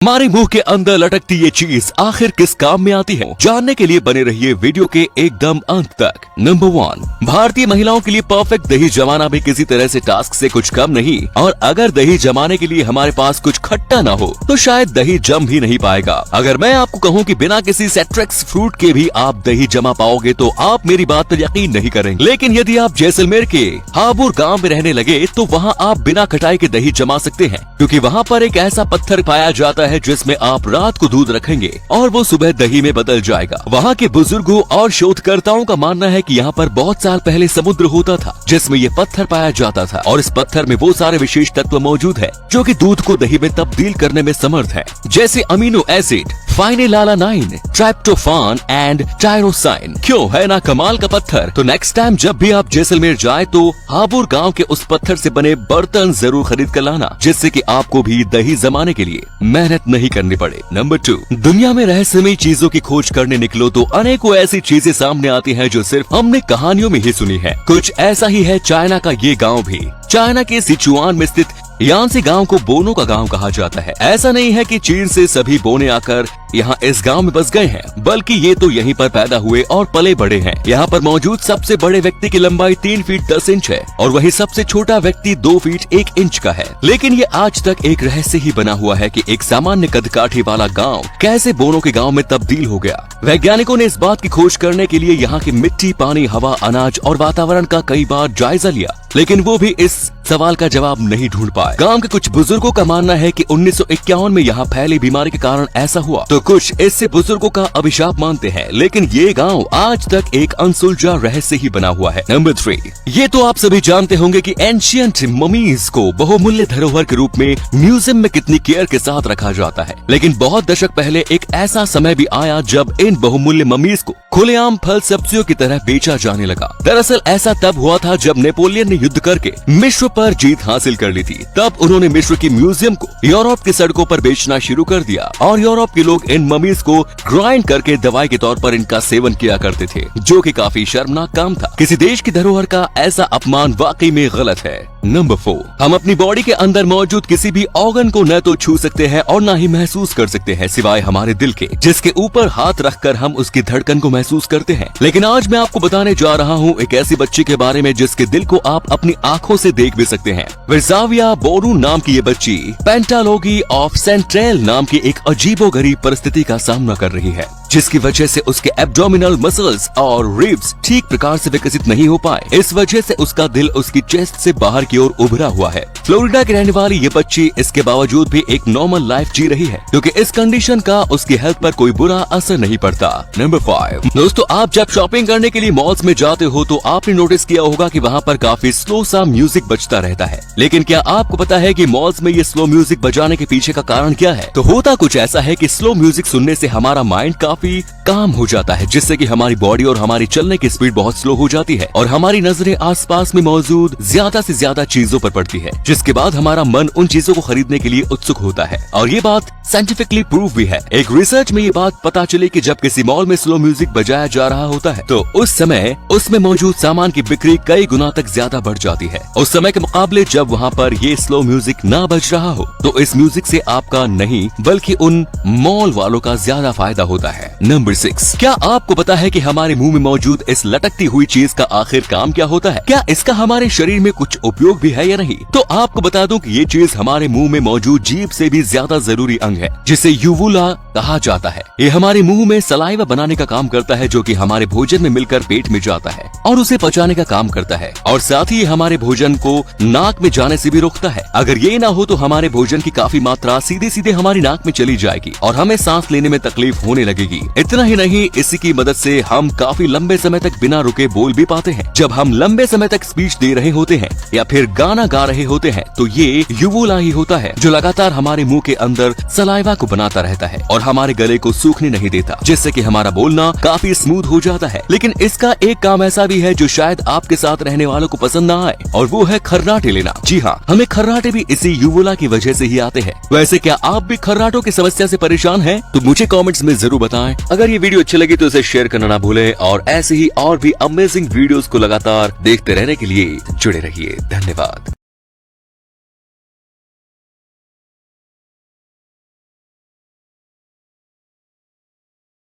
हमारे मुंह के अंदर लटकती ये चीज आखिर किस काम में आती है, जानने के लिए बने रहिए वीडियो के एकदम अंत तक। नंबर 1, भारतीय महिलाओं के लिए परफेक्ट दही जमाना भी किसी तरह से टास्क से कुछ कम नहीं। और अगर दही जमाने के लिए हमारे पास कुछ खट्टा ना हो तो शायद दही जम भी नहीं पाएगा। अगर मैं आपको कहूँ कि बिना किसी सिट्रस फ्रूट के भी आप दही जमा पाओगे तो आप मेरी बात पर यकीन नहीं करेंगे। लेकिन यदि आप जैसलमेर के हाबुर गाँव में रहने लगे तो वहाँ आप बिना कटाई के दही जमा सकते हैं, क्योंकि वहाँ पर एक ऐसा पत्थर पाया जाता है जिसमें आप रात को दूध रखेंगे और वो सुबह दही में बदल जाएगा। वहाँ के बुजुर्गों और शोधकर्ताओं का मानना है कि यहाँ पर बहुत साल पहले समुद्र होता था जिसमें ये पत्थर पाया जाता था, और इस पत्थर में वो सारे विशेष तत्व मौजूद है जो कि दूध को दही में तब्दील करने में समर्थ है, जैसे अमीनो एसिड, फाइनेलालानाइन, ट्राइप्टोफान एंड टायरोसाइन। क्यों है ना कमाल का पत्थर। तो नेक्स्ट टाइम जब भी आप जैसलमेर जाए तो हाबुर गांव के उस पत्थर से बने बर्तन जरूर खरीद कर लाना, जिससे कि आपको भी दही जमाने के लिए मेहनत नहीं करनी पड़े। नंबर 2, दुनिया में रहस्यमयी चीजों की खोज करने निकलो तो अनेकों ऐसी चीजें सामने आती हैं जो सिर्फ हमने कहानियों में ही सुनी है। कुछ ऐसा ही है चाइना का ये गाँव भी। चाइना के सिचुआन में स्थित यांसी गांव को बोनो का गांव कहा जाता है। ऐसा नहीं है कि चीन से सभी बोने आकर यहाँ इस गांव में बस गए हैं, बल्कि ये तो यहीं पर पैदा हुए और पले बड़े हैं। यहाँ पर मौजूद सबसे बड़े व्यक्ति की लंबाई 3 फीट 10 इंच है और वही सबसे छोटा व्यक्ति 2 फीट 1 इंच का है। लेकिन ये आज तक एक रहस्य ही बना हुआ है कि एक सामान्य कदकाठी वाला गाँव कैसे बोनो के गाँव में तब्दील हो गया। वैज्ञानिकों ने इस बात की खोज करने के लिए यहाँ की मिट्टी, पानी, हवा, अनाज और वातावरण का कई बार जायजा लिया, लेकिन वो भी इस सवाल का जवाब नहीं ढूंढ पाए। गांव के कुछ बुजुर्गों का मानना है कि 1951 में यहाँ फैली बीमारी के कारण ऐसा हुआ, तो कुछ इससे बुजुर्गों का अभिशाप मानते हैं। लेकिन ये गांव आज तक एक अनसुलझा रहस्य ही बना हुआ है। नंबर 3, ये तो आप सभी जानते होंगे कि एंशियंट ममीज को बहुमूल्य धरोहर के रूप में म्यूजियम में कितनी केयर के साथ रखा जाता है। लेकिन बहुत दशक पहले एक ऐसा समय भी आया जब इन बहुमूल्य ममीज को खुलेआम फल सब्जियों की तरह बेचा जाने लगा। दरअसल ऐसा तब हुआ था जब नेपोलियन ने युद्ध करके मिस्र पर जीत हासिल कर ली थी। तब उन्होंने मिस्र की म्यूजियम को यूरोप की सड़कों पर बेचना शुरू कर दिया और यूरोप के लोग इन ममीज को ग्राइंड करके दवाई के तौर पर इनका सेवन किया करते थे, जो कि काफी शर्मनाक काम था। किसी देश की धरोहर का ऐसा अपमान वाकई में गलत है। नंबर 4, हम अपनी बॉडी के अंदर मौजूद किसी भी ऑर्गन को न तो छू सकते हैं और न ही महसूस कर सकते हैं, सिवाय हमारे दिल के, जिसके ऊपर हाथ रखकर हम उसकी धड़कन को महसूस करते हैं। लेकिन आज मैं आपको बताने जा रहा हूँ एक ऐसी बच्ची के बारे में जिसके दिल को आप अपनी आंखों से देख भी सकते हैं। विरजाविया बोरू नाम की ये बच्ची पेंटालोगी ऑफ सेंट्रेल नाम की एक अजीबोगरीब परिस्थिति का सामना कर रही है, जिसकी वजह से उसके एब्डोमिनल मसल्स और रिब्स ठीक प्रकार से विकसित नहीं हो पाए। इस वजह से उसका दिल उसकी चेस्ट से बाहर की ओर उभरा हुआ है। फ्लोरिडा की रहने वाली ये बच्ची इसके बावजूद भी एक नॉर्मल लाइफ जी रही है, क्योंकि इस कंडीशन का उसकी हेल्थ पर कोई बुरा असर नहीं पड़ता। नंबर 5, दोस्तों आप जब शॉपिंग करने के लिए मॉल्स में जाते हो तो आपने नोटिस किया होगा कि वहाँ पर काफी स्लो सा म्यूजिक बजता रहता है। लेकिन क्या आपको पता है कि मॉल्स में ये स्लो म्यूजिक बजाने के पीछे का कारण क्या है? तो होता कुछ ऐसा है कि स्लो म्यूजिक सुनने से हमारा माइंड काफी काम हो जाता है, जिससे कि हमारी बॉडी और हमारी चलने की स्पीड बहुत स्लो हो जाती है और हमारी नजरें आसपास में मौजूद ज्यादा से ज्यादा चीजों पर पड़ती है, जिसके बाद हमारा मन उन चीजों को खरीदने के लिए उत्सुक होता है। और ये बात साइंटिफिकली प्रूव भी है। एक रिसर्च में ये बात पता चली कि जब किसी मॉल में स्लो म्यूजिक बजाया जा रहा होता है तो उस समय उसमें मौजूद सामान की बिक्री कई गुना तक ज्यादा बढ़ जाती है उस समय के मुकाबले जब वहाँ पर ये स्लो म्यूजिक ना बज रहा हो। तो इस म्यूजिक से आपका नहीं बल्कि उन मॉल वालों का ज्यादा फायदा होता है। नंबर 6, क्या आपको पता है कि हमारे मुंह में मौजूद इस लटकती हुई चीज का आखिर काम क्या होता है? क्या इसका हमारे शरीर में कुछ उपयोग भी है या नहीं? तो आपको बता दूं कि ये चीज हमारे मुंह में मौजूद जीभ से भी ज्यादा जरूरी अंग है, जिसे यूवुला कहा जाता है। ये हमारे मुंह में सलाइवा बनाने का काम करता है, जो कि हमारे भोजन में मिलकर पेट में जाता है और उसे पचाने का काम करता है, और साथ ही हमारे भोजन को नाक में जाने से भी रोकता है। अगर ये ना हो तो हमारे भोजन की काफी मात्रा सीधे सीधे हमारी नाक में चली जाएगी और हमें सांस लेने में तकलीफ होने लगेगी। इतना ही नहीं, इसी की मदद से हम काफी लंबे समय तक बिना रुके बोल भी पाते हैं। जब हम लंबे समय तक स्पीच दे रहे होते हैं या फिर गाना गा रहे होते हैं तो ये यूवुला ही होता है जो लगातार हमारे मुंह के अंदर सलाइवा को बनाता रहता है और हमारे गले को सूखने नहीं देता, जिससे कि हमारा बोलना काफी स्मूथ हो जाता है। लेकिन इसका एक काम ऐसा भी है जो शायद आपके साथ रहने वालों को पसंद ना आए, और वो है खर्राटे लेना। जी हाँ, हमें खर्राटे भी इसी यूवुला की वजह से ही आते हैं। वैसे क्या आप भी खर्राटों की समस्या से परेशान हैं? तो मुझे कमेंट्स में जरूर बताएं। अगर ये वीडियो अच्छी लगी तो इसे शेयर करना ना भूलें और ऐसे ही और भी अमेजिंग वीडियोस को लगातार देखते रहने के लिए जुड़े रहिए। धन्यवाद।